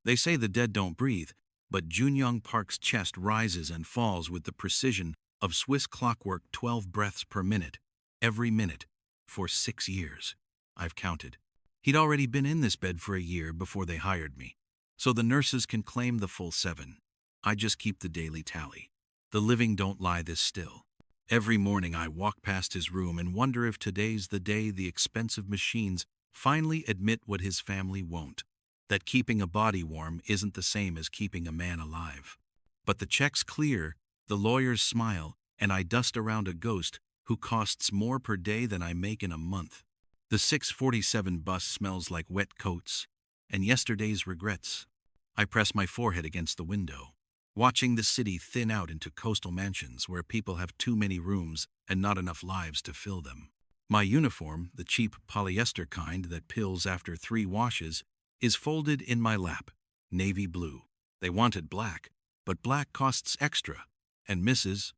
They say the dead don't breathe, but Junyong Park's chest rises and falls with the precision of Swiss clockwork, 12 breaths per minute, every minute, for 6 years. I've counted. He'd already been in this bed for a year before they hired me, so the nurses can claim the full 7. I just keep the daily tally. The living don't lie this still. Every morning I walk past his room and wonder if today's the day the expensive machines finally admit what his family won't, that keeping a body warm isn't the same as keeping a man alive. But the check's clear, the lawyers smile, and I dust around a ghost who costs more per day than I make in a month. The 647 bus smells like wet coats, and yesterday's regrets. I press my forehead against the window, watching the city thin out into coastal mansions where people have too many rooms and not enough lives to fill them. My uniform, the cheap polyester kind that pills after 3 washes, is folded in my lap, navy blue. They wanted black, but black costs extra, and Mrs.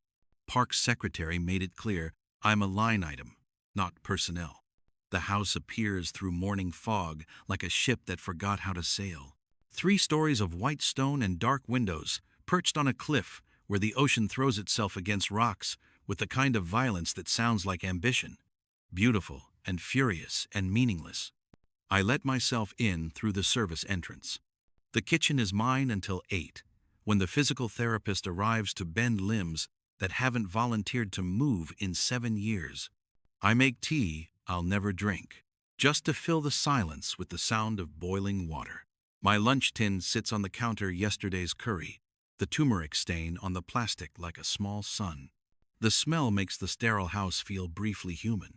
Park's secretary made it clear I'm a line item, not personnel. The house appears through morning fog like a ship that forgot how to sail. 3 stories of white stone and dark windows, perched on a cliff where the ocean throws itself against rocks with the kind of violence that sounds like ambition. Beautiful and furious and meaningless. I let myself in through the service entrance. The kitchen is mine until 8, when the physical therapist arrives to bend limbs that haven't volunteered to move in 7 years. I make tea I'll never drink, just to fill the silence with the sound of boiling water. My lunch tin sits on the counter, yesterday's curry, the turmeric stain on the plastic like a small sun. The smell makes the sterile house feel briefly human.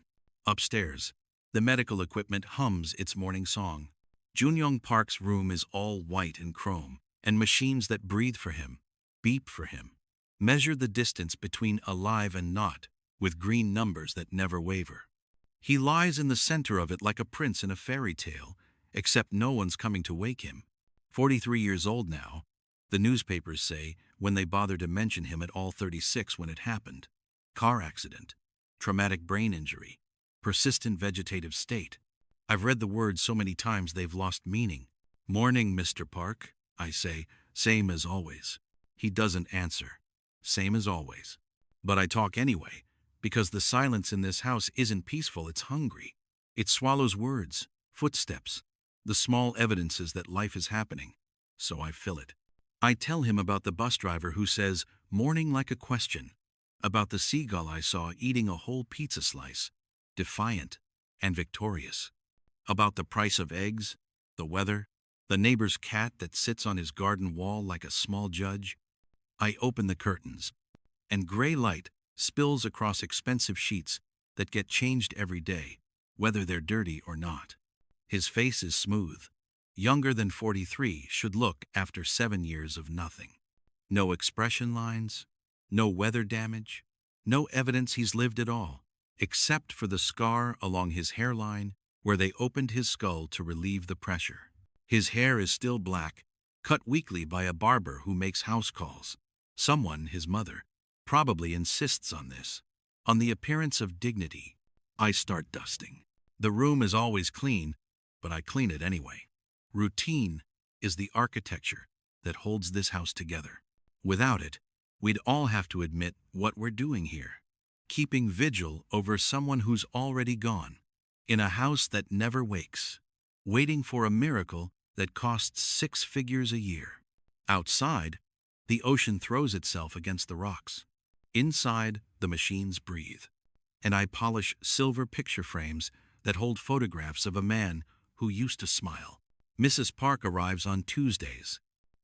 Upstairs, the medical equipment hums its morning song. Junyong Park's room is all white and chrome, and machines that breathe for him, beep for him, measure the distance between alive and not, with green numbers that never waver. He lies in the center of it like a prince in a fairy tale, except no one's coming to wake him. 43 years old now, the newspapers say, when they bother to mention him at all. 36 when it happened. Car accident, traumatic brain injury, persistent vegetative state. I've read the words so many times they've lost meaning. "Morning, Mr. Park," I say, same as always. He doesn't answer. Same as always. But I talk anyway, because the silence in this house isn't peaceful, it's hungry. It swallows words, footsteps, the small evidences that life is happening. So I fill it. I tell him about the bus driver who says, "Morning like a question," about the seagull I saw eating a whole pizza slice, defiant and victorious, about the price of eggs, the weather, the neighbor's cat that sits on his garden wall like a small judge. I open the curtains, and gray light spills across expensive sheets that get changed every day, whether they're dirty or not. His face is smooth, younger than 43 should look after 7 years of nothing. No expression lines, no weather damage, no evidence he's lived at all, except for the scar along his hairline where they opened his skull to relieve the pressure. His hair is still black, cut weekly by a barber who makes house calls. Someone, his mother, probably insists on this, on the appearance of dignity. I start dusting. The room is always clean, but I clean it anyway. Routine is the architecture that holds this house together. Without it, we'd all have to admit what we're doing here. Keeping vigil over someone who's already gone, in a house that never wakes, waiting for a miracle that costs 6 figures a year. Outside, the ocean throws itself against the rocks. Inside, the machines breathe, and I polish silver picture frames that hold photographs of a man who used to smile. Mrs. Park arrives on Tuesdays.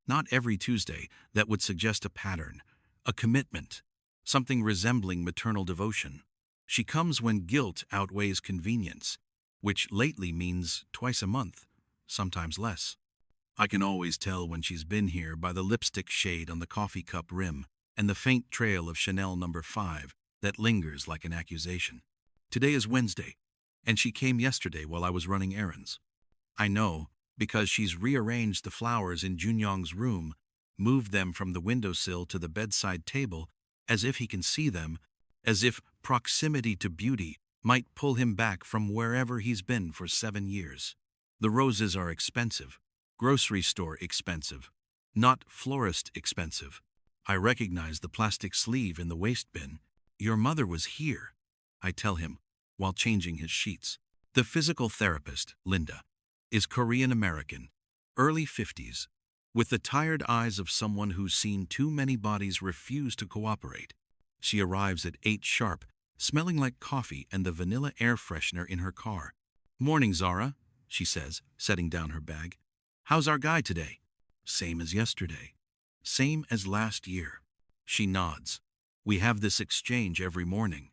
Not every Tuesday. That would suggest a pattern, a commitment, something resembling maternal devotion. She comes when guilt outweighs convenience, which lately means twice a month, sometimes less. I can always tell when she's been here by the lipstick shade on the coffee cup rim and the faint trail of Chanel No. 5 that lingers like an accusation. Today is Wednesday, and she came yesterday while I was running errands. I know, because she's rearranged the flowers in Junyong's room, moved them from the windowsill to the bedside table, as if he can see them, as if proximity to beauty might pull him back from wherever he's been for 7 years. The roses are expensive, Grocery store expensive. Not florist expensive. I recognize the plastic sleeve in the waste bin. Your mother was here, I tell him, while changing his sheets. The physical therapist, Linda, is Korean American, early 50s, with the tired eyes of someone who's seen too many bodies refuse to cooperate. She arrives at 8 sharp, smelling like coffee and the vanilla air freshener in her car. "Morning, Zara," she says, setting down her bag. "How's our guy today?" "Same as yesterday." "Same as last year." She nods. We have this exchange every morning.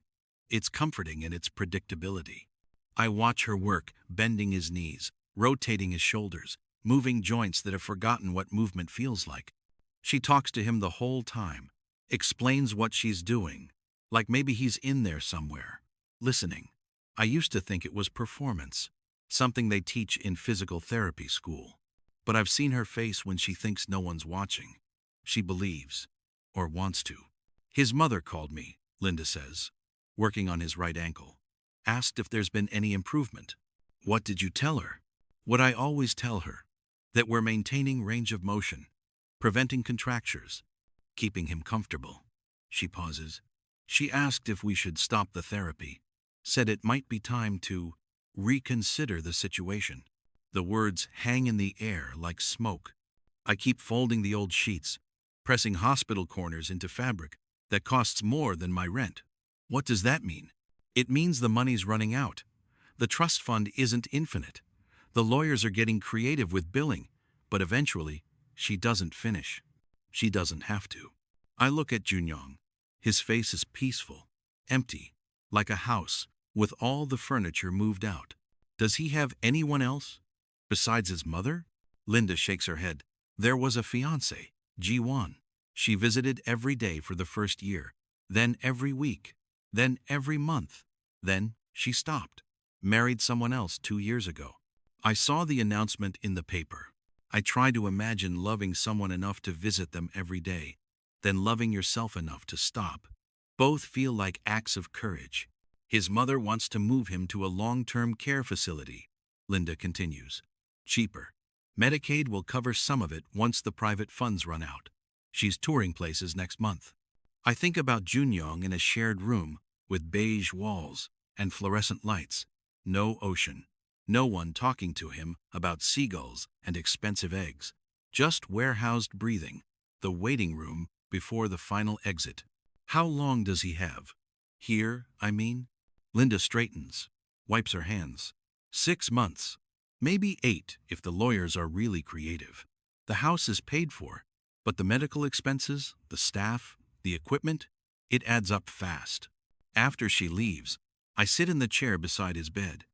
It's comforting in its predictability. I watch her work, bending his knees, rotating his shoulders, moving joints that have forgotten what movement feels like. She talks to him the whole time, explains what she's doing, like maybe he's in there somewhere, listening. I used to think it was performance, something they teach in physical therapy school. But I've seen her face when she thinks no one's watching. She believes, or wants to. His mother called me, Linda says, working on his right ankle. Asked if there's been any improvement. What did you tell her? What I always tell her, that we're maintaining range of motion, preventing contractures, keeping him comfortable. She pauses. She asked if we should stop the therapy, said it might be time to reconsider the situation. The words hang in the air like smoke. I keep folding the old sheets, pressing hospital corners into fabric that costs more than my rent. What does that mean? It means the money's running out. The trust fund isn't infinite. The lawyers are getting creative with billing, but eventually, she doesn't finish. She doesn't have to. I look at Junyong. His face is peaceful, empty, like a house, with all the furniture moved out. Does he have anyone else? Besides his mother? Linda shakes her head. There was a fiancé, Ji-won. She visited every day for the first year, then every week, then every month. Then she stopped. Married someone else 2 years ago. I saw the announcement in the paper. I try to imagine loving someone enough to visit them every day, then loving yourself enough to stop. Both feel like acts of courage. His mother wants to move him to a long-term care facility, Linda continues. Cheaper. Medicaid will cover some of it once the private funds run out. She's touring places next month. I think about Junyong in a shared room with beige walls and fluorescent lights. No ocean. No one talking to him about seagulls and expensive eggs. Just warehoused breathing. The waiting room before the final exit. How long does he have? Here, I mean? Linda straightens, wipes her hands. 6 months. Maybe 8 if the lawyers are really creative. The house is paid for, but the medical expenses, the staff, the equipment, it adds up fast. After she leaves, I sit in the chair beside his bed.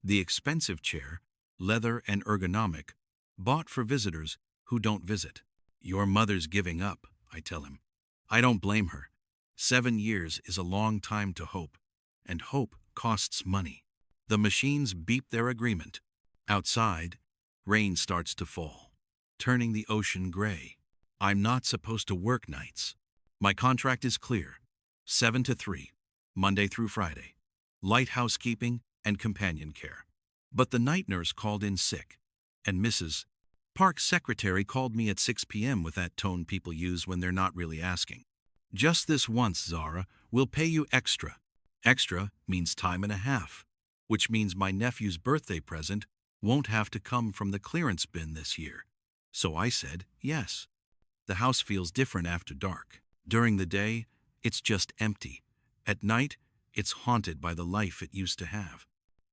The expensive chair, leather and ergonomic, bought for visitors who don't visit. Your mother's giving up, I tell him. I don't blame her. 7 years is a long time to hope, and hope costs money. The machines beep their agreement. Outside, rain starts to fall, turning the ocean gray. I'm not supposed to work nights. My contract is clear, 7 to 3, Monday through Friday. Light housekeeping and companion care. But the night nurse called in sick, and Mrs. Park's secretary called me at 6 p.m. with that tone people use when they're not really asking. Just this once, Zara, we'll pay you extra. Extra means time and a half, which means my nephew's birthday present won't have to come from the clearance bin this year. So I said yes. The house feels different after dark. During the day, it's just empty. At night, it's haunted by the life it used to have.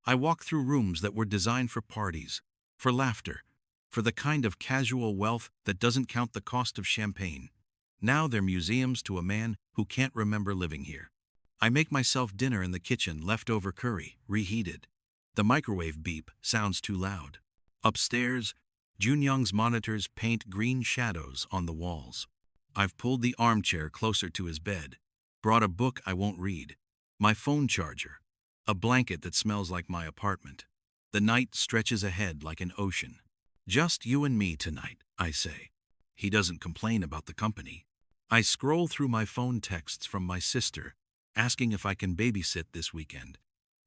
I walk through rooms that were designed for parties, for laughter, for the kind of casual wealth that doesn't count the cost of champagne. Now they're museums to a man who can't remember living here. I make myself dinner in the kitchen, leftover curry, reheated. The microwave beep sounds too loud. Upstairs, Junyong's monitors paint green shadows on the walls. I've pulled the armchair closer to his bed, brought a book I won't read, my phone charger, a blanket that smells like my apartment. The night stretches ahead like an ocean. Just you and me tonight, I say. He doesn't complain about the company. I scroll through my phone texts from my sister, asking if I can babysit this weekend.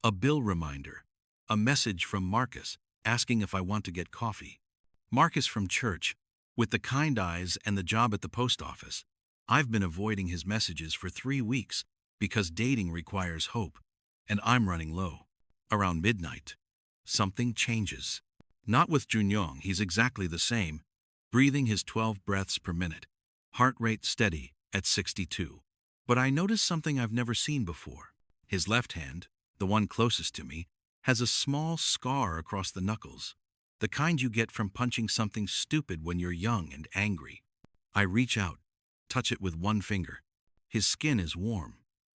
A bill reminder. A message from Marcus, asking if I want to get coffee. Marcus from church, with the kind eyes and the job at the post office. I've been avoiding his messages for 3 weeks because dating requires hope, and I'm running low. Around midnight, something changes. Not with Junyong, he's exactly the same, breathing his 12 breaths per minute, heart rate steady at 62. But I notice something I've never seen before. His left hand, the one closest to me, has a small scar across the knuckles, the kind you get from punching something stupid when you're young and angry. I reach out, touch it with one finger. His skin is warm,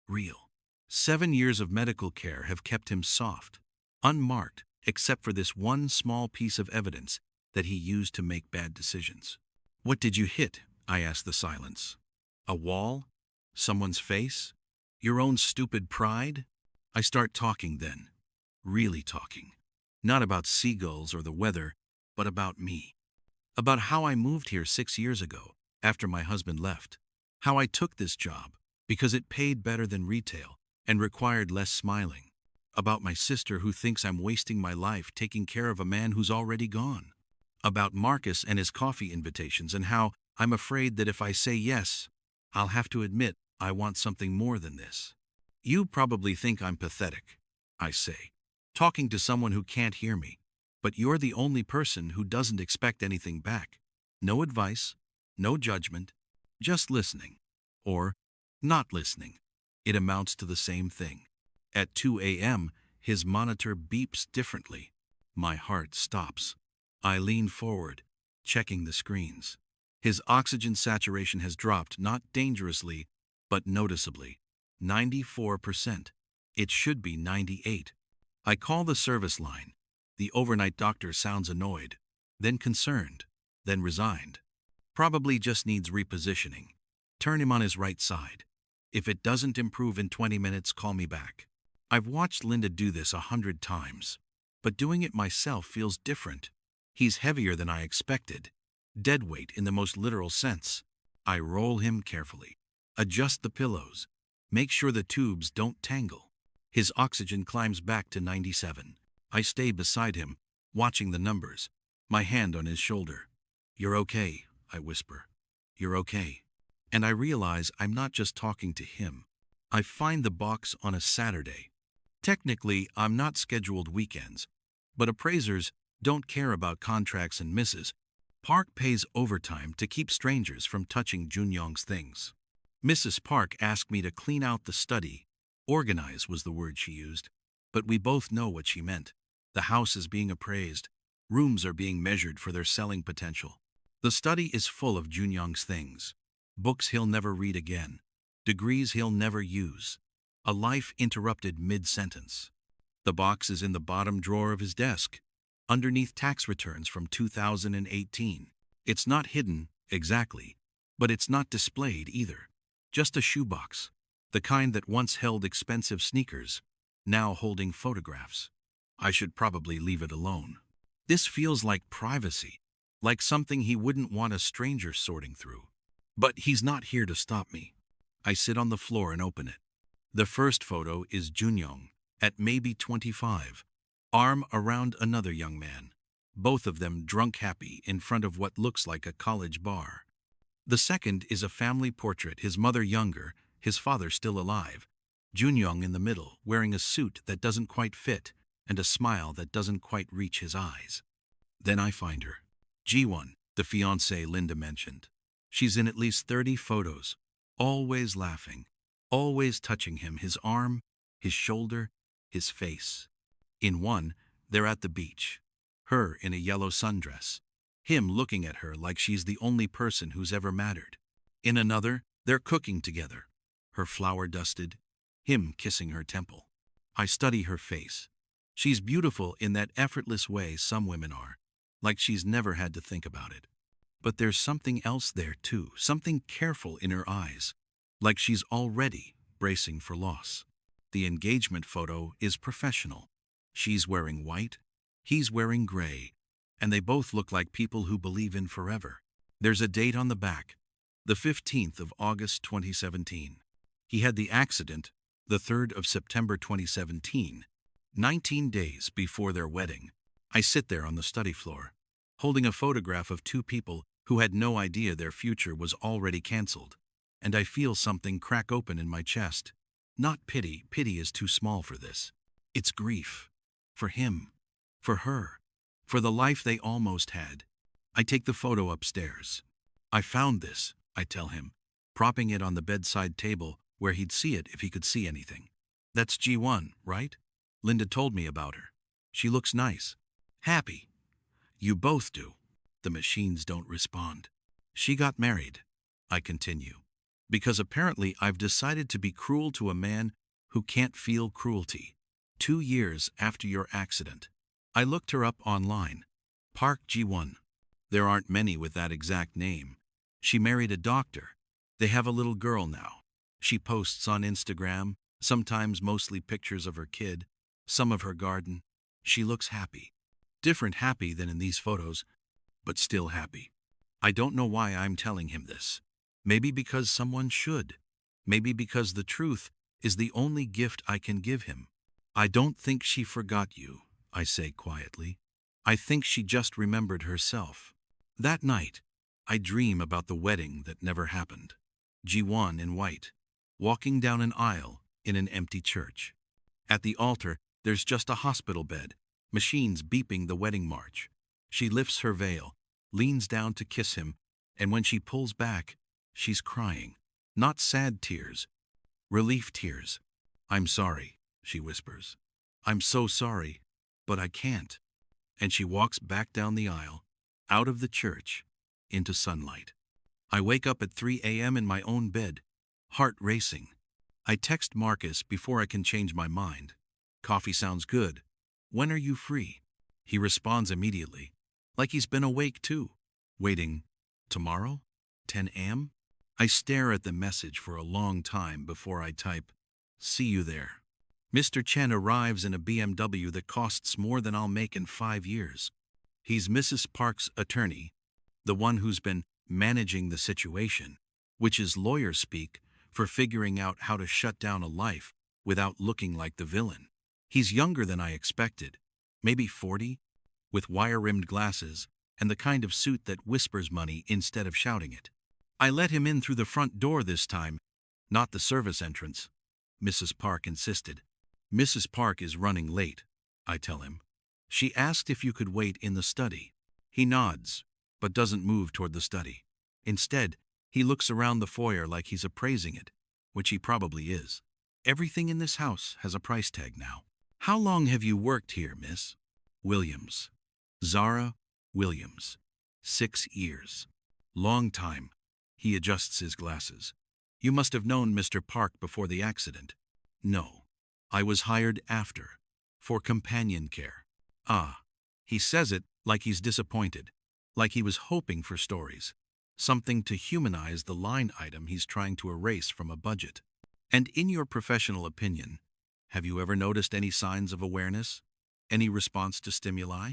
real. 7 years of medical care have kept him soft, unmarked, except for this one small piece of evidence that he used to make bad decisions. What did you hit? I asked the silence. A wall? Someone's face? Your own stupid pride? I start talking then. Really talking. Not about seagulls or the weather, but about me. About how I moved here 6 years ago, after my husband left. How I took this job, because it paid better than retail and required less smiling. About my sister who thinks I'm wasting my life taking care of a man who's already gone. About Marcus and his coffee invitations and how I'm afraid that if I say yes, I'll have to admit I want something more than this. You probably think I'm pathetic, I say, talking to someone who can't hear me, but you're the only person who doesn't expect anything back. No advice, no judgment, just listening. Or not listening. It amounts to the same thing. At 2 a.m., his monitor beeps differently. My heart stops. I lean forward, checking the screens. His oxygen saturation has dropped not dangerously, but noticeably. 94%. It should be 98. I call the service line. The overnight doctor sounds annoyed, then concerned, then resigned. Probably just needs repositioning. Turn him on his right side. If it doesn't improve in 20 minutes, call me back. I've watched Linda do this 100 times, but doing it myself feels different. He's heavier than I expected. Dead weight in the most literal sense. I roll him carefully. Adjust the pillows. Make sure the tubes don't tangle. His oxygen climbs back to 97. I stay beside him, watching the numbers, my hand on his shoulder. You're okay, I whisper. You're okay. And I realize I'm not just talking to him. I find the box on a Saturday. Technically, I'm not scheduled weekends, but appraisers don't care about contracts and misses. Park pays overtime to keep strangers from touching Junyong's things. Mrs. Park asked me to clean out the study. Organize was the word she used, but we both know what she meant. The house is being appraised. Rooms are being measured for their selling potential. The study is full of Junyong's things. Books he'll never read again. Degrees he'll never use. A life interrupted mid-sentence. The box is in the bottom drawer of his desk, underneath tax returns from 2018. It's not hidden, exactly, but it's not displayed either. Just a shoebox, the kind that once held expensive sneakers, now holding photographs. I should probably leave it alone. This feels like privacy, like something he wouldn't want a stranger sorting through. But he's not here to stop me. I sit on the floor and open it. The first photo is Junyong, at maybe 25, arm around another young man, both of them drunk happy in front of what looks like a college bar. The second is a family portrait, his mother younger, his father still alive, Junyong in the middle, wearing a suit that doesn't quite fit and a smile that doesn't quite reach his eyes. Then I find her. Ji-won, the fiancée Linda mentioned. She's in at least 30 photos, always laughing, always touching him, his arm, his shoulder, his face. In one, they're at the beach, her in a yellow sundress, him looking at her like she's the only person who's ever mattered. In another, they're cooking together, her flour dusted, him kissing her temple. I study her face. She's beautiful in that effortless way some women are, like she's never had to think about it. But there's something else there too, something careful in her eyes, like she's already bracing for loss. The engagement photo is professional. She's wearing white, he's wearing gray, and they both look like people who believe in forever. There's a date on the back, the 15th of August 2017. He had the accident, the 3rd of September 2017, 19 days before their wedding. I sit there on the study floor, holding a photograph of two people who had no idea their future was already cancelled. And I feel something crack open in my chest. Not pity, pity is too small for this. It's grief. For him. For her. For the life they almost had. I take the photo upstairs. I found this, I tell him, propping it on the bedside table where he'd see it if he could see anything. That's G1, right? Linda told me about her. She looks nice. Happy. You both do. The machines don't respond. She got married, I continue, because apparently I've decided to be cruel to a man who can't feel cruelty. 2 years after your accident. I looked her up online. Park G1. There aren't many with that exact name. She married a doctor. They have a little girl now. She posts on Instagram, sometimes mostly pictures of her kid, some of her garden. She looks happy. Different happy than in these photos, but still happy. I don't know why I'm telling him this. Maybe because someone should. Maybe because the truth is the only gift I can give him. I don't think she forgot you, I say quietly. I think she just remembered herself. That night, I dream about the wedding that never happened. G1 in white, walking down an aisle in an empty church. At the altar, there's just a hospital bed, machines beeping the wedding march. She lifts her veil, leans down to kiss him, and when she pulls back, she's crying. Not sad tears, relief tears. I'm sorry, she whispers. I'm so sorry, but I can't. And she walks back down the aisle, out of the church, into sunlight. I wake up at 3 a.m. in my own bed, heart racing. I text Marcus before I can change my mind. Coffee sounds good. When are you free? He responds immediately, like he's been awake too. Waiting. Tomorrow? 10 a.m.? I stare at the message for a long time before I type, see you there. Mr. Chen arrives in a BMW that costs more than I'll make in 5 years. He's Mrs. Park's attorney, the one who's been managing the situation, which is lawyer speak for figuring out how to shut down a life without looking like the villain. He's younger than I expected, maybe 40, with wire-rimmed glasses and the kind of suit that whispers money instead of shouting it. I let him in through the front door this time, not the service entrance. Mrs. Park insisted. Mrs. Park is running late, I tell him. She asked if you could wait in the study. He nods, but doesn't move toward the study. Instead, he looks around the foyer like he's appraising it, which he probably is. Everything in this house has a price tag now. How long have you worked here, miss? Williams. Zara Williams. 6 years. Long time. He adjusts his glasses. You must have known Mr. Park before the accident. No. I was hired after. For companion care. Ah. He says it like he's disappointed. Like he was hoping for stories. Something to humanize the line item he's trying to erase from a budget. And in your professional opinion, have you ever noticed any signs of awareness? Any response to stimuli?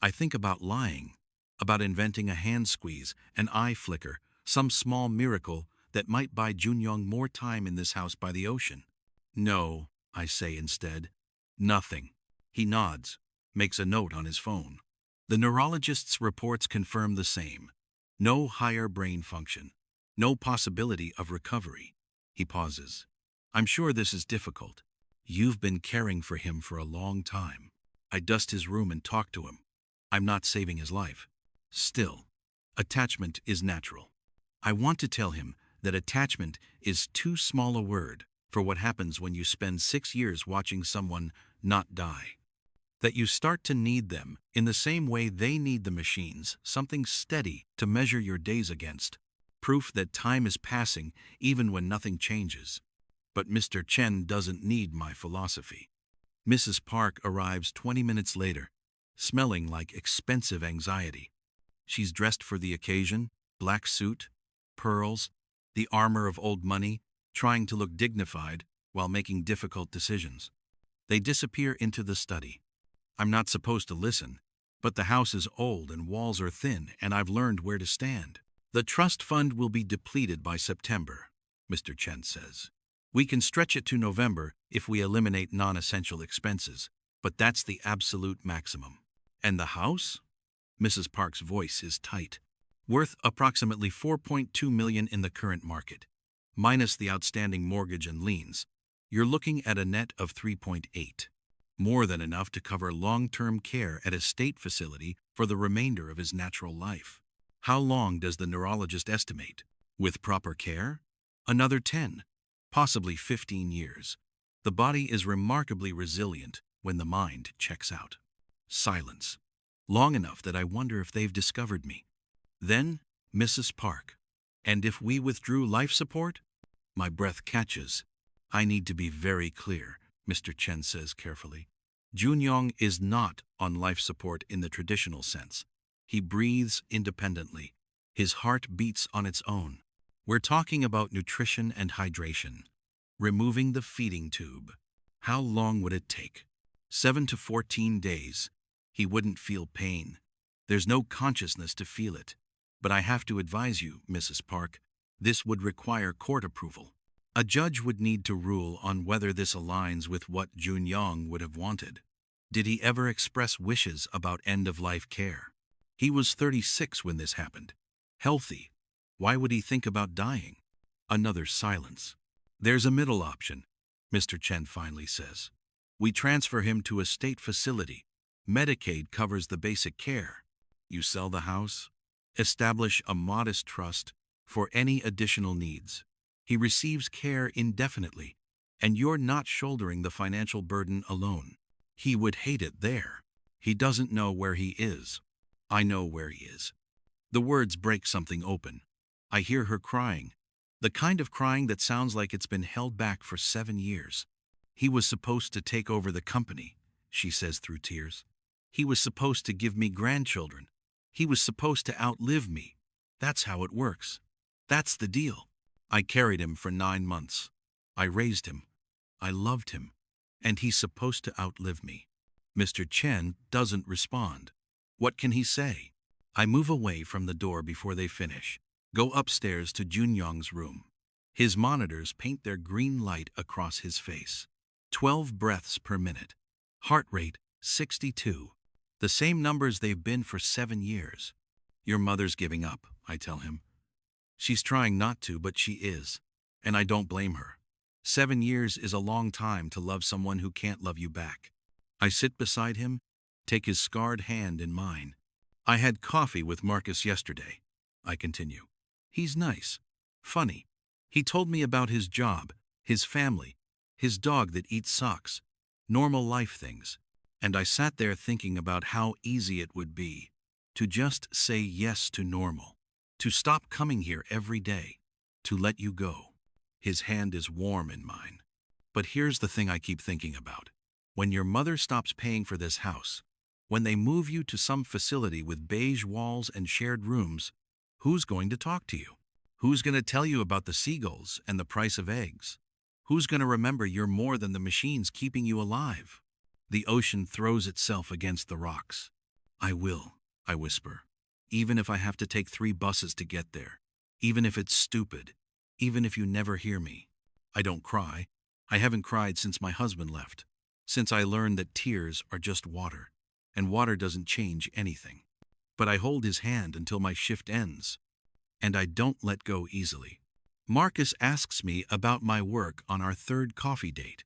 I think about lying, about inventing a hand squeeze, an eye flicker, some small miracle that might buy Junyong more time in this house by the ocean. No, I say instead. Nothing. He nods, makes a note on his phone. The neurologist's reports confirm the same. No higher brain function. No possibility of recovery. He pauses. I'm sure this is difficult. You've been caring for him for a long time. I dust his room and talk to him. I'm not saving his life. Still, attachment is natural. I want to tell him that attachment is too small a word for what happens when you spend 6 years watching someone not die. That you start to need them in the same way they need the machines, something steady to measure your days against. Proof that time is passing even when nothing changes. But Mr. Chen doesn't need my philosophy. Mrs. Park arrives 20 minutes later, smelling like expensive anxiety. She's dressed for the occasion, black suit, pearls, the armor of old money, trying to look dignified while making difficult decisions. They disappear into the study. I'm not supposed to listen, but the house is old and walls are thin and I've learned where to stand. The trust fund will be depleted by September, Mr. Chen says. We can stretch it to November if we eliminate non-essential expenses, but that's the absolute maximum. And the house? Mrs. Park's voice is tight. Worth approximately 4.2 million in the current market. Minus the outstanding mortgage and liens, you're looking at a net of 3.8. More than enough to cover long-term care at a state facility for the remainder of his natural life. How long does the neurologist estimate? With proper care? Another 10, possibly 15 years. The body is remarkably resilient when the mind checks out. Silence. Long enough that I wonder if they've discovered me. Then, Mrs. Park. And if we withdrew life support? My breath catches. I need to be very clear, Mr. Chen says carefully. Junyong is not on life support in the traditional sense. He breathes independently. His heart beats on its own. We're talking about nutrition and hydration. Removing the feeding tube. How long would it take? 7 to 14 days. He wouldn't feel pain. There's no consciousness to feel it. But I have to advise you, Mrs. Park, this would require court approval. A judge would need to rule on whether this aligns with what Junyong would have wanted. Did he ever express wishes about end-of-life care? He was 36 when this happened. Healthy. Why would he think about dying? Another silence. There's a middle option, Mr. Chen finally says. We transfer him to a state facility. Medicaid covers the basic care. You sell the house, establish a modest trust for any additional needs. He receives care indefinitely, and you're not shouldering the financial burden alone. He would hate it there. He doesn't know where he is. I know where he is. The words break something open. I hear her crying. The kind of crying that sounds like it's been held back for 7 years. He was supposed to take over the company, she says through tears. He was supposed to give me grandchildren. He was supposed to outlive me. That's how it works. That's the deal. I carried him for 9 months. I raised him. I loved him. And he's supposed to outlive me. Mr. Chen doesn't respond. What can he say? I move away from the door before they finish. Go upstairs to Junyong's room. His monitors paint their green light across his face. 12 breaths per minute. Heart rate 62. The same numbers they've been for 7 years. Your mother's giving up, I tell him. She's trying not to, but she is. And I don't blame her. 7 years is a long time to love someone who can't love you back. I sit beside him, take his scarred hand in mine. I had coffee with Marcus yesterday, I continue. He's nice, funny. He told me about his job, his family, his dog that eats socks, normal life things. And I sat there thinking about how easy it would be to just say yes to normal, to stop coming here every day, to let you go. His hand is warm in mine. But here's the thing I keep thinking about. When your mother stops paying for this house, when they move you to some facility with beige walls and shared rooms, who's going to talk to you? Who's going to tell you about the seagulls and the price of eggs? Who's going to remember you're more than the machines keeping you alive? The ocean throws itself against the rocks. I will, I whisper, even if I have to take 3 buses to get there, even if it's stupid, even if you never hear me. I don't cry. I haven't cried since my husband left, since I learned that tears are just water, and water doesn't change anything. But I hold his hand until my shift ends, and I don't let go easily. Marcus asks me about my work on our 3rd coffee date.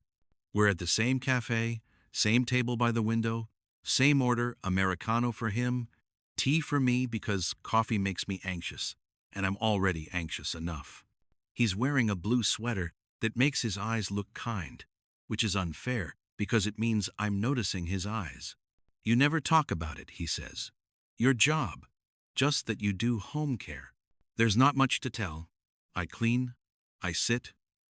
We're at the same cafe, same table by the window, same order, Americano for him, tea for me because coffee makes me anxious, and I'm already anxious enough. He's wearing a blue sweater that makes his eyes look kind, which is unfair because it means I'm noticing his eyes. You never talk about it, he says. Your job, just that you do home care. There's not much to tell. I clean, I sit,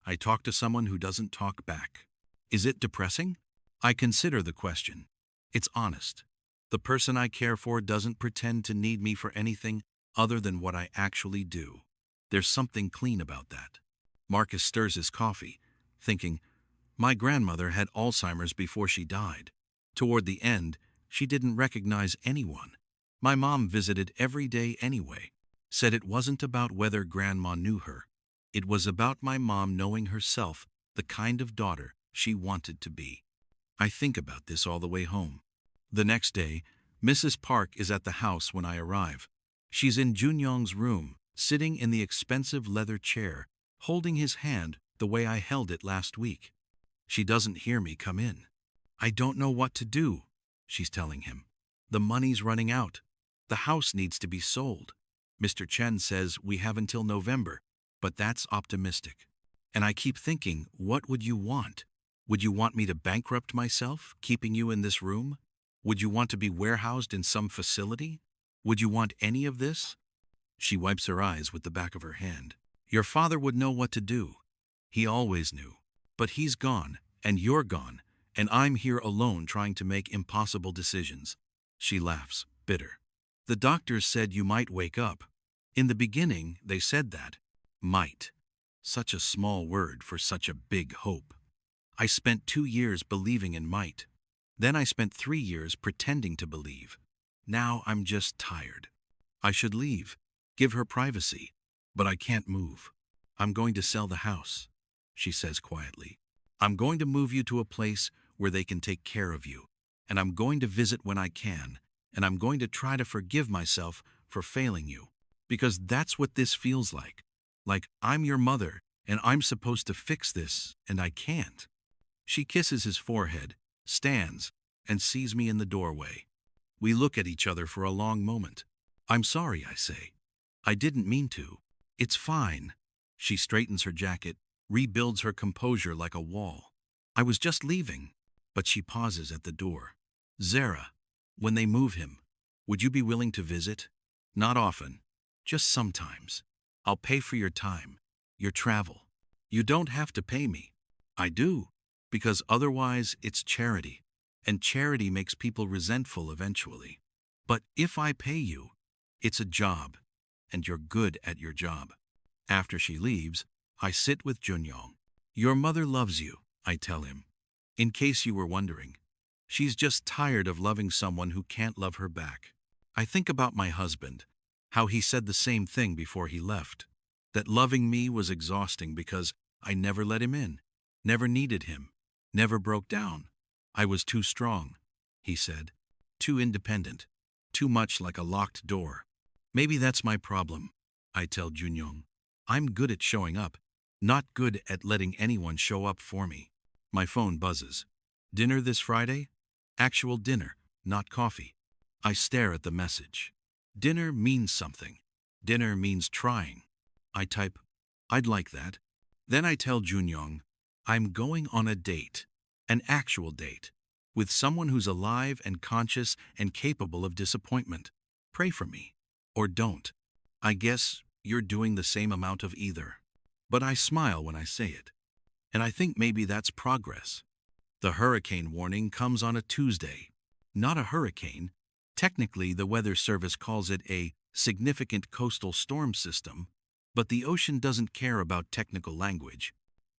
I talk to someone who doesn't talk back. Is it depressing? I consider the question. It's honest. The person I care for doesn't pretend to need me for anything other than what I actually do. There's something clean about that. Marcus stirs his coffee, thinking, my grandmother had Alzheimer's before she died. Toward the end, she didn't recognize anyone. My mom visited every day anyway, said it wasn't about whether grandma knew her. It was about my mom knowing herself the kind of daughter she wanted to be. I think about this all the way home. The next day, Mrs. Park is at the house when I arrive. She's in Junyong's room, sitting in the expensive leather chair, holding his hand the way I held it last week. She doesn't hear me come in. I don't know what to do, she's telling him. The money's running out. The house needs to be sold. Mr. Chen says we have until November, but that's optimistic. And I keep thinking, what would you want? Would you want me to bankrupt myself, keeping you in this room? Would you want to be warehoused in some facility? Would you want any of this? She wipes her eyes with the back of her hand. Your father would know what to do. He always knew. But he's gone, and you're gone, and I'm here alone trying to make impossible decisions. She laughs, bitter. The doctors said you might wake up. In the beginning, they said that. Might. Such a small word for such a big hope. I spent 2 years believing in might. Then I spent 3 years pretending to believe. Now I'm just tired. I should leave, give her privacy, but I can't move. I'm going to sell the house, she says quietly. I'm going to move you to a place where they can take care of you, and I'm going to visit when I can, and I'm going to try to forgive myself for failing you, because that's what this feels like. Like I'm your mother, and I'm supposed to fix this, and I can't. She kisses his forehead, stands, and sees me in the doorway. We look at each other for a long moment. I'm sorry, I say. I didn't mean to. It's fine. She straightens her jacket, rebuilds her composure like a wall. I was just leaving, but she pauses at the door. Zara, when they move him, would you be willing to visit? Not often, just sometimes. I'll pay for your time, your travel. You don't have to pay me. I do, because otherwise it's charity, and charity makes people resentful eventually. But if I pay you, it's a job, and you're good at your job. After she leaves, I sit with Junyong. Your mother loves you, I tell him. In case you were wondering, she's just tired of loving someone who can't love her back. I think about my husband, how he said the same thing before he left, that loving me was exhausting because I never let him in, never needed him, never broke down. I was too strong, he said, too independent, too much like a locked door. Maybe that's my problem, I tell Junyong. I'm good at showing up, not good at letting anyone show up for me. My phone buzzes. Dinner this Friday? Actual dinner, not coffee. I stare at the message. Dinner means something. Dinner means trying. I type, I'd like that. Then I tell Junyong, I'm going on a date, an actual date, with someone who's alive and conscious and capable of disappointment. Pray for me. Or don't. I guess you're doing the same amount of either. But I smile when I say it. And I think maybe that's progress. The hurricane warning comes on a Tuesday. Not a hurricane. Technically, the Weather Service calls it a significant coastal storm system, but the ocean doesn't care about technical language.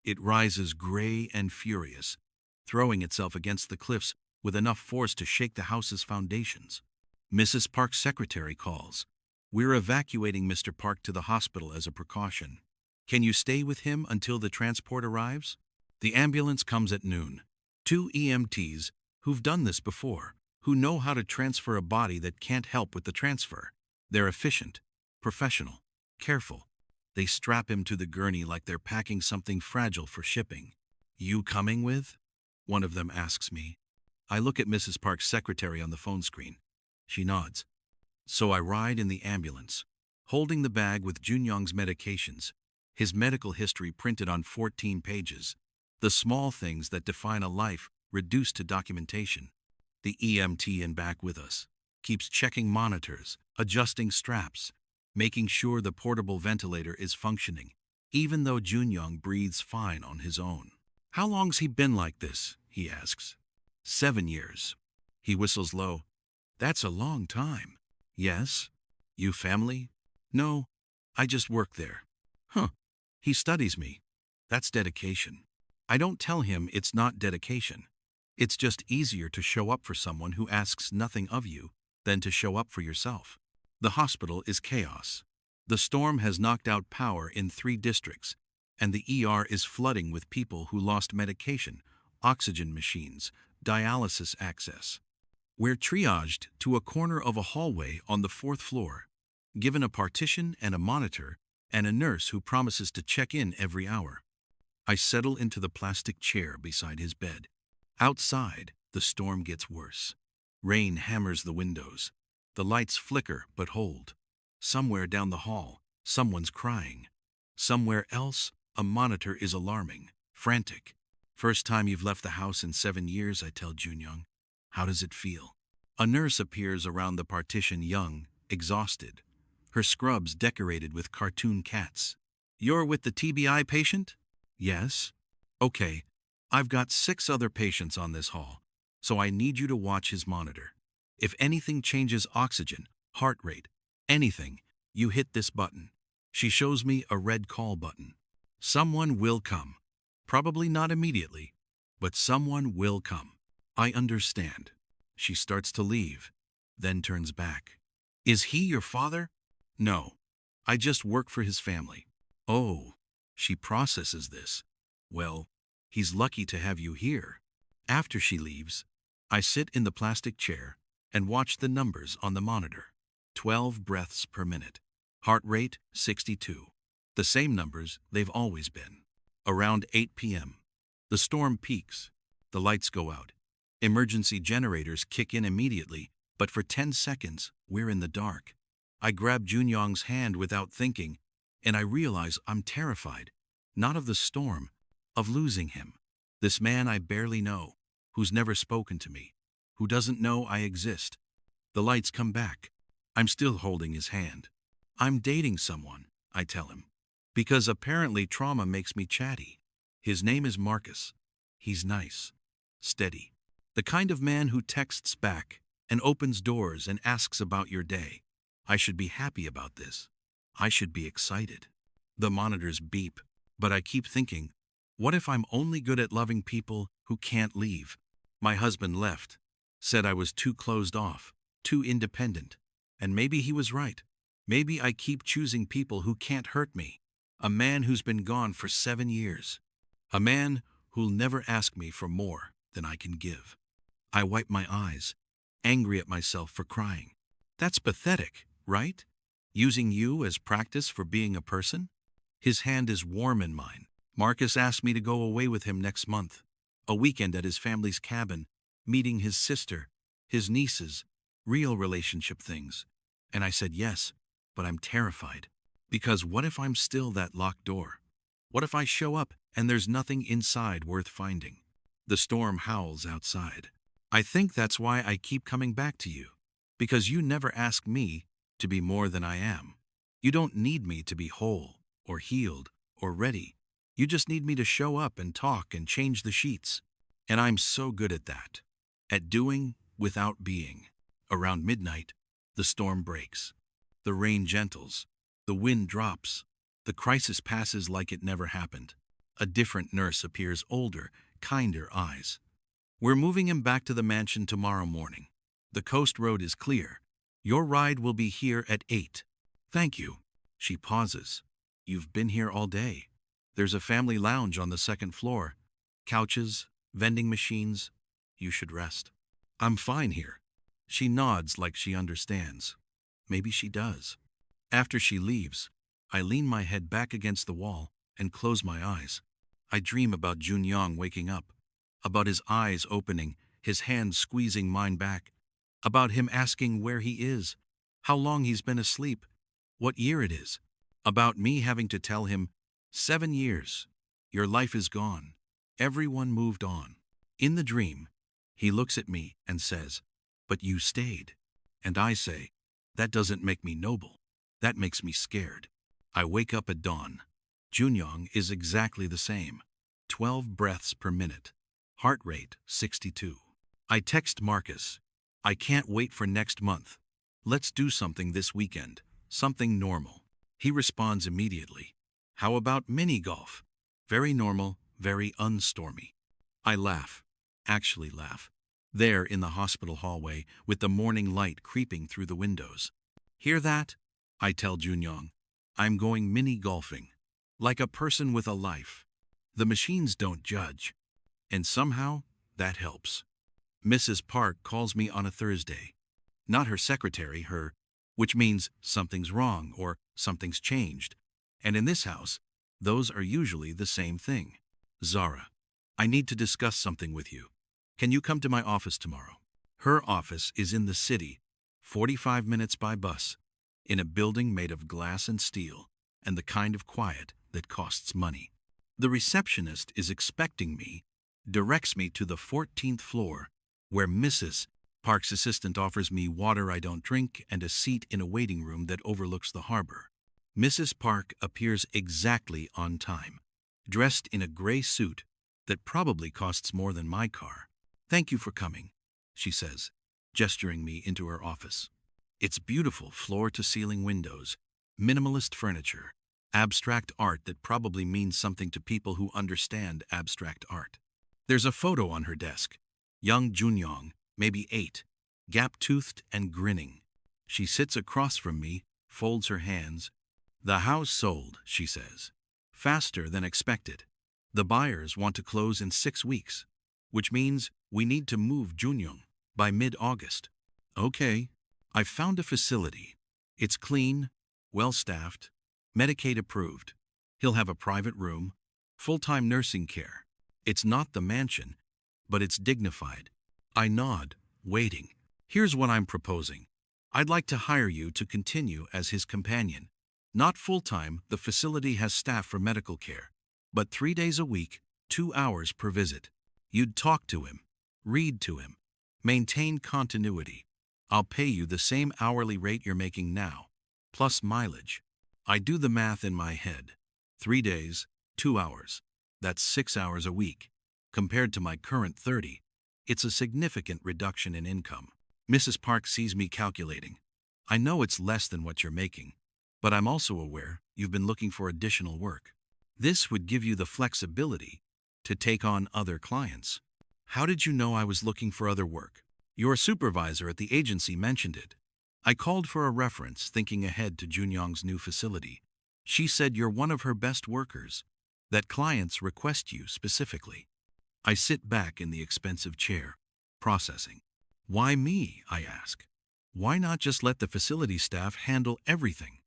It rises gray and furious, throwing itself against the cliffs with enough force to shake the house's foundations. Mrs. Park's secretary calls. We're evacuating Mr. Park to the hospital as a precaution. Can you stay with him until the transport arrives? The ambulance comes at noon. 2 EMTs who've done this before, who know how to transfer a body that can't help with the transfer. They're efficient, professional, careful. They strap him to the gurney like they're packing something fragile for shipping. You coming with? One of them asks me. I look at Mrs. Park's secretary on the phone screen. She nods. So I ride in the ambulance, holding the bag with Junyong's medications, his medical history printed on 14 pages, the small things that define a life reduced to documentation. The EMT in back with us keeps checking monitors, adjusting straps, making sure the portable ventilator is functioning, even though Junyong breathes fine on his own. How long's he been like this? He asks. 7 years. He whistles low. That's a long time. Yes? You family? No, I just work there. Huh. He studies me. That's dedication. I don't tell him it's not dedication. It's just easier to show up for someone who asks nothing of you than to show up for yourself. The hospital is chaos. The storm has knocked out power in 3 districts, and the ER is flooding with people who lost medication, oxygen machines, dialysis access. We're triaged to a corner of a hallway on the fourth floor, given a partition and a monitor, and a nurse who promises to check in every hour. I settle into the plastic chair beside his bed. Outside, the storm gets worse. Rain hammers the windows. The lights flicker but hold. Somewhere down the hall, someone's crying. Somewhere else, a monitor is alarming, frantic. First time you've left the house in 7 years, I tell Junyong. How does it feel? A nurse appears around the partition, young, exhausted. Her scrubs decorated with cartoon cats. You're with the TBI patient? Yes. Okay, I've got 6 other patients on this hall, so I need you to watch his monitor. If anything changes oxygen, heart rate, anything, you hit this button. She shows me a red call button. Someone will come. Probably not immediately, but someone will come. I understand. She starts to leave, then turns back. Is he your father? No. I just work for his family. Oh, she processes this. Well, he's lucky to have you here. After she leaves, I sit in the plastic chair and watch the numbers on the monitor. 12 breaths per minute. Heart rate, 62. The same numbers they've always been. Around 8 p.m., the storm peaks. The lights go out. Emergency generators kick in immediately, but for 10 seconds, we're in the dark. I grab Junyong's hand without thinking, and I realize I'm terrified, not of the storm, of losing him. This man I barely know, who's never spoken to me, who doesn't know I exist. The lights come back. I'm still holding his hand. I'm dating someone, I tell him, because apparently trauma makes me chatty. His name is Marcus. He's nice, steady, the kind of man who texts back and opens doors and asks about your day. I should be happy about this. I should be excited. The monitors beep, but I keep thinking, what if I'm only good at loving people who can't leave? My husband left, said I was too closed off, too independent, and maybe he was right. Maybe I keep choosing people who can't hurt me. A man who's been gone for 7 years. A man who'll never ask me for more than I can give. I wipe my eyes, angry at myself for crying. That's pathetic, right? Using you as practice for being a person? His hand is warm in mine. Marcus asked me to go away with him next month. A weekend at his family's cabin, meeting his sister, his nieces, real relationship things. And I said yes, but I'm terrified. Because what if I'm still that locked door? What if I show up and there's nothing inside worth finding? The storm howls outside. I think that's why I keep coming back to you. Because you never ask me to be more than I am. You don't need me to be whole, or healed, or ready. You just need me to show up and talk and change the sheets. And I'm so good at that. At doing without being. Around midnight, the storm breaks. The rain gentles. The wind drops. The crisis passes like it never happened. A different nurse appears, older, kinder eyes. We're moving him back to the mansion tomorrow morning. The coast road is clear. Your ride will be here at 8. Thank you. She pauses. You've been here all day. There's a family lounge on the 2nd floor. Couches, vending machines. You should rest. I'm fine here. She nods like she understands. Maybe she does. After she leaves, I lean my head back against the wall and close my eyes. I dream about Junyong waking up, about his eyes opening, his hand squeezing mine back, about him asking where he is, how long he's been asleep, what year it is, about me having to tell him, 7 years, your life is gone, everyone moved on. In the dream, he looks at me and says, but you stayed. And I say, that doesn't make me noble. That makes me scared. I wake up at dawn. Junyong is exactly the same. 12 breaths per minute. Heart rate, 62. I text Marcus. I can't wait for next month. Let's do something this weekend. Something normal. He responds immediately. How about mini golf? Very normal, very unstormy. I laugh. Actually laugh. There in the hospital hallway, with the morning light creeping through the windows. Hear that? I tell Junyong. I'm going mini golfing. Like a person with a life. The machines don't judge. And somehow, that helps. Mrs. Park calls me on a Thursday. Not her secretary, which means something's wrong or something's changed. And in this house, those are usually the same thing. Zara, I need to discuss something with you. Can you come to my office tomorrow? Her office is in the city, 45 minutes by bus, in a building made of glass and steel, and the kind of quiet that costs money. The receptionist is expecting me, directs me to the 14th floor, where Mrs. Park's assistant offers me water I don't drink and a seat in a waiting room that overlooks the harbor. Mrs. Park appears exactly on time, dressed in a gray suit that probably costs more than my car. Thank you for coming, she says, gesturing me into her office. It's beautiful floor-to-ceiling windows, minimalist furniture, abstract art that probably means something to people who understand abstract art. There's a photo on her desk. Young Junyong, maybe 8, gap-toothed and grinning. She sits across from me, folds her hands. The house sold, she says. Faster than expected. The buyers want to close in 6 weeks, which means we need to move Junyong by mid-August. Okay, I've found a facility. It's clean, well-staffed, Medicaid-approved. He'll have a private room, full-time nursing care. It's not the mansion, but it's dignified. I nod, waiting. Here's what I'm proposing. I'd like to hire you to continue as his companion. Not full-time, the facility has staff for medical care, but 3 days a week, 2 hours per visit. You'd talk to him, read to him, maintain continuity. I'll pay you the same hourly rate you're making now, plus mileage. I do the math in my head. 3 days, 2 hours. That's 6 hours a week. Compared to my current 30, it's a significant reduction in income. Mrs. Park sees me calculating. I know it's less than what you're making, but I'm also aware you've been looking for additional work. This would give you the flexibility to take on other clients. How did you know I was looking for other work? Your supervisor at the agency mentioned it. I called for a reference, thinking ahead to Junyong's new facility. She said you're one of her best workers, that clients request you specifically. I sit back in the expensive chair, processing. Why me, I ask. Why not just let the facility staff handle everything?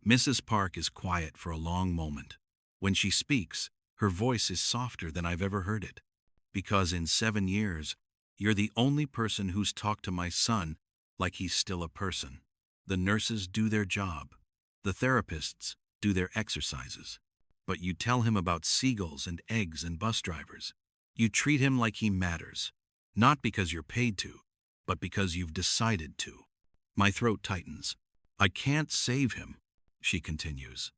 Mrs. Park is quiet for a long moment. When she speaks, her voice is softer than I've ever heard it. Because in 7 years, you're the only person who's talked to my son like he's still a person. The nurses do their job. The therapists do their exercises. But you tell him about seagulls and eggs and bus drivers. You treat him like he matters, not because you're paid to, but because you've decided to. My throat tightens. I can't save him, she continues.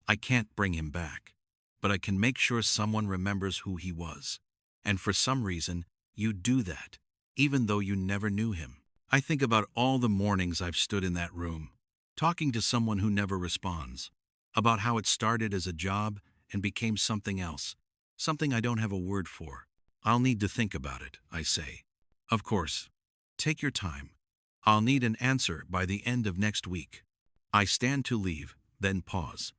I can't bring him back, but I can make sure someone remembers who he was. And for some reason, you do that, even though you never knew him. I think about all the mornings I've stood in that room, talking to someone who never responds, about how it started as a job and became something else, something I don't have a word for. I'll need to think about it, I say. Of course. Take your time. I'll need an answer by the end of next week. I stand to leave, then pause.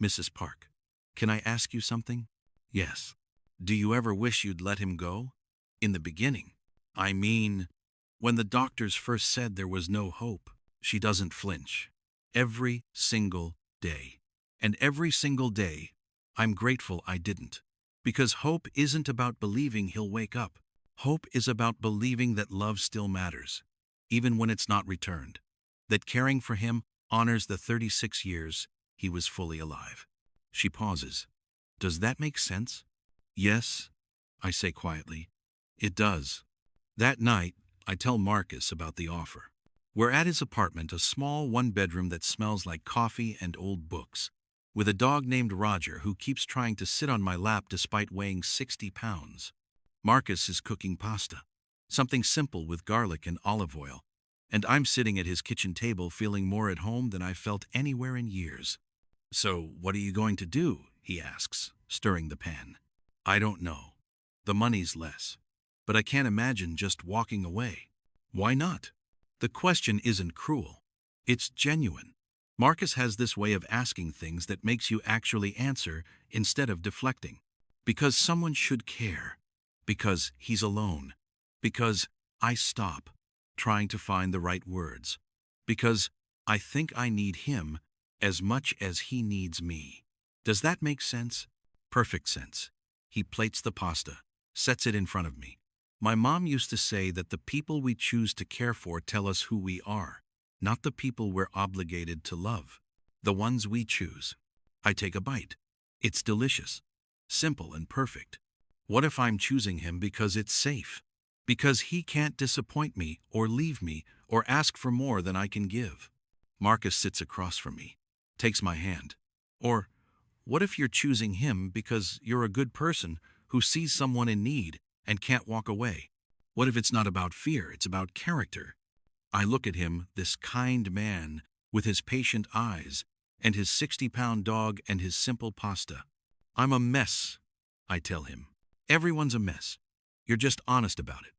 Mrs. Park, can I ask you something? Yes. Do you ever wish you'd let him go? In the beginning. I mean, when the doctors first said there was no hope. She doesn't flinch. Every single day. And every single day, I'm grateful I didn't. Because hope isn't about believing he'll wake up. Hope is about believing that love still matters, even when it's not returned. That caring for him honors the 36 years he was fully alive. She pauses. Does that make sense? Yes, I say quietly. It does. That night, I tell Marcus about the offer. We're at his apartment, a small one-bedroom that smells like coffee and old books, with a dog named Roger who keeps trying to sit on my lap despite weighing 60 pounds. Marcus is cooking pasta, something simple with garlic and olive oil, and I'm sitting at his kitchen table feeling more at home than I've felt anywhere in years. So, what are you going to do? He asks, stirring the pan. I don't know. The money's less. But I can't imagine just walking away. Why not? The question isn't cruel. It's genuine. Marcus has this way of asking things that makes you actually answer instead of deflecting. Because someone should care. Because he's alone. Because I stop, trying to find the right words, because I think I need him as much as he needs me. Does that make sense? Perfect sense. He plates the pasta, sets it in front of me. My mom used to say that the people we choose to care for tell us who we are, not the people we're obligated to love. The ones we choose. I take a bite. It's delicious, simple and perfect. What if I'm choosing him because it's safe? Because he can't disappoint me or leave me or ask for more than I can give? Marcus sits across from me, takes my hand. Or, what if you're choosing him because you're a good person who sees someone in need and can't walk away? What if it's not about fear, it's about character? I look at him, this kind man, with his patient eyes, and his 60-pound dog and his simple pasta. I'm a mess, I tell him. Everyone's a mess. You're just honest about it.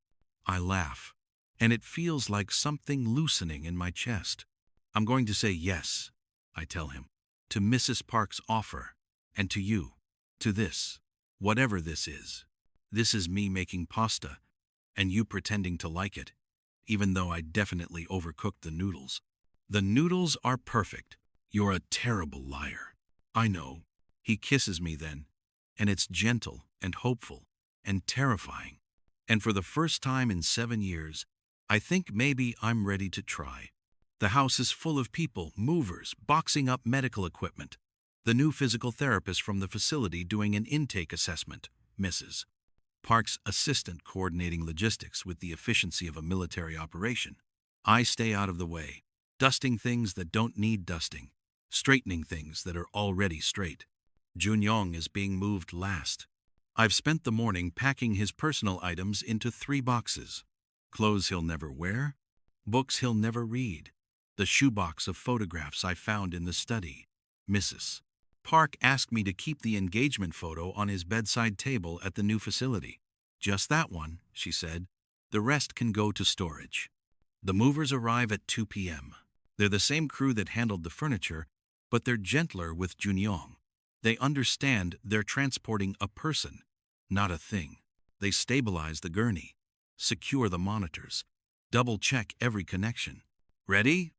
I laugh, and it feels like something loosening in my chest. I'm going to say yes, I tell him, to Mrs. Park's offer, and to you, to this, whatever this is. This is me making pasta, and you pretending to like it, even though I definitely overcooked the noodles. The noodles are perfect. You're a terrible liar. I know. He kisses me then, and it's gentle and hopeful and terrifying. And for the first time in 7 years, I think maybe I'm ready to try. The house is full of people, movers, boxing up medical equipment. The new physical therapist from the facility doing an intake assessment, Mrs. Park's assistant coordinating logistics with the efficiency of a military operation. I stay out of the way, dusting things that don't need dusting, straightening things that are already straight. Junyong is being moved last. I've spent the morning packing his personal items into 3 boxes. Clothes he'll never wear, books he'll never read, the shoebox of photographs I found in the study. Mrs. Park asked me to keep the engagement photo on his bedside table at the new facility. Just that one, she said. The rest can go to storage. The movers arrive at 2 p.m. They're the same crew that handled the furniture, but they're gentler with Junyong. They understand they're transporting a person, not a thing. They stabilize the gurney, secure the monitors, double-check every connection. Ready?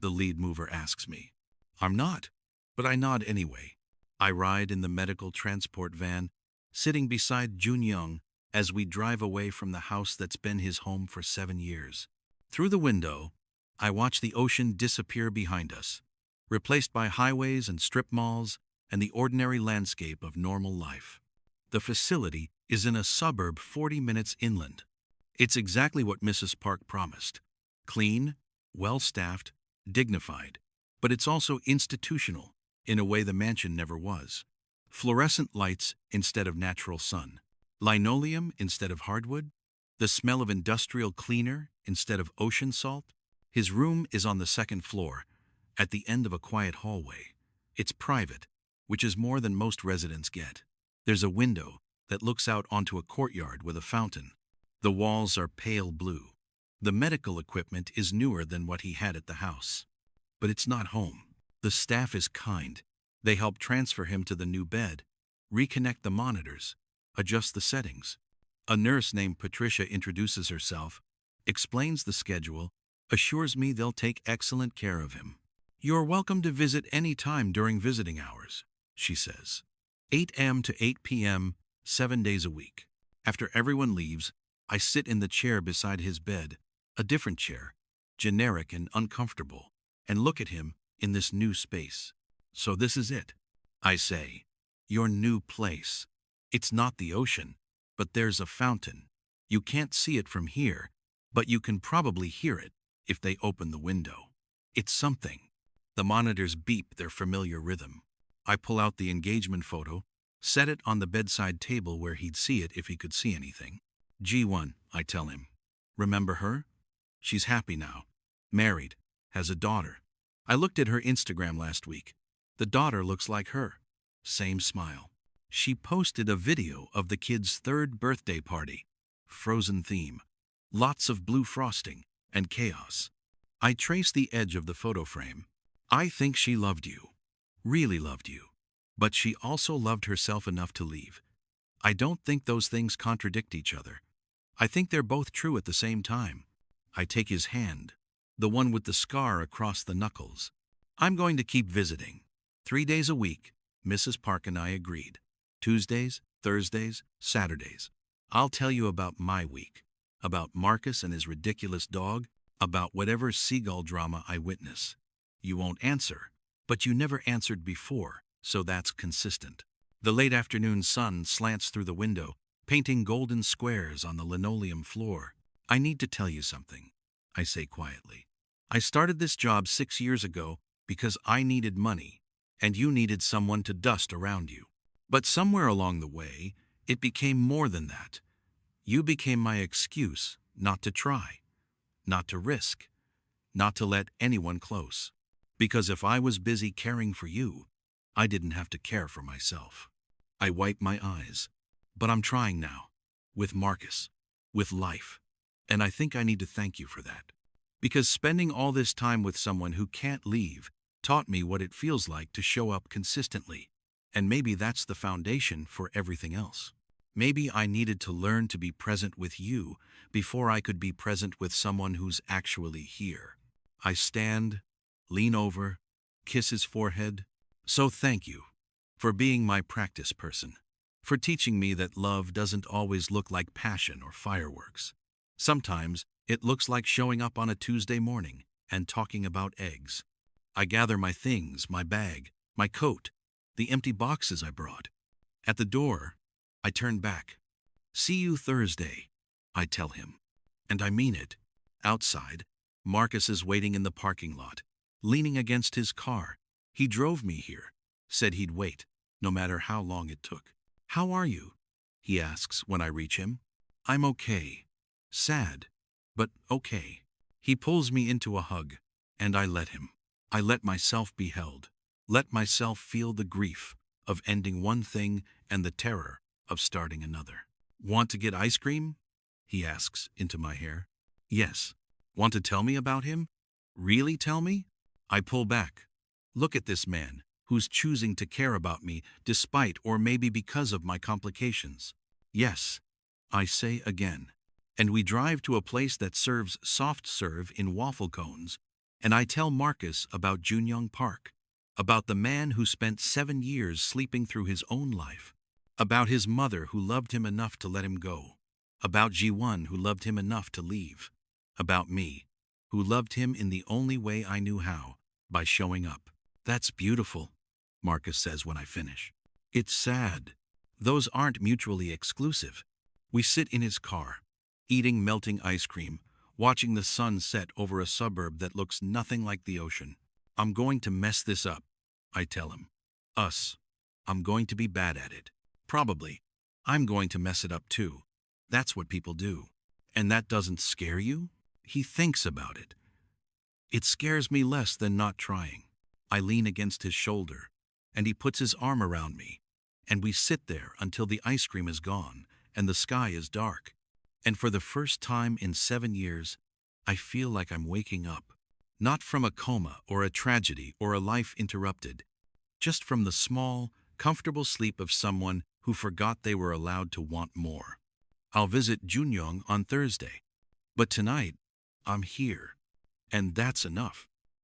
The lead mover asks me. I'm not, but I nod anyway. I ride in the medical transport van, sitting beside Junyong as we drive away from the house that's been his home for 7 years. Through the window, I watch the ocean disappear behind us, replaced by highways and strip malls and the ordinary landscape of normal life. The facility is in a suburb 40 minutes inland. It's exactly what Mrs. Park promised. Clean, well-staffed, dignified, but it's also institutional in a way the mansion never was. Fluorescent lights instead of natural sun, linoleum instead of hardwood, the smell of industrial cleaner instead of ocean salt. His room is on the 2nd floor, at the end of a quiet hallway. It's private, which is more than most residents get. There's a window that looks out onto a courtyard with a fountain. The walls are pale blue. The medical equipment is newer than what he had at the house. But it's not home. The staff is kind. They help transfer him to the new bed, reconnect the monitors, adjust the settings. A nurse named Patricia introduces herself, explains the schedule, assures me they'll take excellent care of him. You're welcome to visit any time during visiting hours, she says. 8 a.m. to 8 p.m., 7 days a week. After everyone leaves, I sit in the chair beside his bed, a different chair, generic and uncomfortable, and look at him in this new space. So this is it, I say. Your new place. It's not the ocean, but there's a fountain. You can't see it from here, but you can probably hear it if they open the window. It's something. The monitors beep their familiar rhythm. I pull out the engagement photo, set it on the bedside table where he'd see it if he could see anything. G1, I tell him. Remember her? She's happy now. Married. Has a daughter. I looked at her Instagram last week. The daughter looks like her. Same smile. She posted a video of the kid's 3rd birthday party. Frozen theme. Lots of blue frosting and chaos. I trace the edge of the photo frame. I think she loved you. Really loved you. But she also loved herself enough to leave. I don't think those things contradict each other. I think they're both true at the same time. I take his hand, the one with the scar across the knuckles. I'm going to keep visiting. 3 days a week, Mrs. Park and I agreed. Tuesdays, Thursdays, Saturdays. I'll tell you about my week, about Marcus and his ridiculous dog, about whatever seagull drama I witness. You won't answer, but you never answered before, so that's consistent. The late afternoon sun slants through the window, painting golden squares on the linoleum floor. I need to tell you something, I say quietly. I started this job 6 years ago because I needed money, and you needed someone to dust around you. But somewhere along the way, it became more than that. You became my excuse not to try, not to risk, not to let anyone close. Because if I was busy caring for you, I didn't have to care for myself. I wipe my eyes. But I'm trying now. With Marcus. With life. And I think I need to thank you for that. Because spending all this time with someone who can't leave taught me what it feels like to show up consistently. And maybe that's the foundation for everything else. Maybe I needed to learn to be present with you before I could be present with someone who's actually here. I stand, lean over, kiss his forehead. So thank you for being my practice person, for teaching me that love doesn't always look like passion or fireworks. Sometimes it looks like showing up on a Tuesday morning and talking about eggs. I gather my things, my bag, my coat, the empty boxes I brought. At the door, I turn back. See you Thursday, I tell him. And I mean it. Outside, Marcus is waiting in the parking lot, leaning against his car. He drove me here, said he'd wait, no matter how long it took. How are you? He asks when I reach him. I'm okay. Sad, but okay. He pulls me into a hug, and I let him. I let myself be held. Let myself feel the grief of ending one thing and the terror of starting another. Want to get ice cream? He asks into my hair. Yes. Want to tell me about him? Really tell me? I pull back. Look at this man who's choosing to care about me despite or maybe because of my complications. Yes, I say again. And we drive to a place that serves soft serve in waffle cones, and I tell Marcus about Junyong Park, about the man who spent 7 years sleeping through his own life, about his mother who loved him enough to let him go, about Ji1 who loved him enough to leave, about me, who loved him in the only way I knew how, by showing up. That's beautiful, Marcus says when I finish. It's sad. Those aren't mutually exclusive. We sit in his car, eating melting ice cream, watching the sun set over a suburb that looks nothing like the ocean. I'm going to mess this up, I tell him. Us. I'm going to be bad at it. Probably. I'm going to mess it up too. That's what people do. And that doesn't scare you? He thinks about it. It scares me less than not trying. I lean against his shoulder, and he puts his arm around me, and we sit there until the ice cream is gone and the sky is dark. And for the first time in 7 years, I feel like I'm waking up. Not from a coma or a tragedy or a life interrupted, just from the small, comfortable sleep of someone who forgot they were allowed to want more. I'll visit Junyong on Thursday, but tonight, I'm here, and that's enough.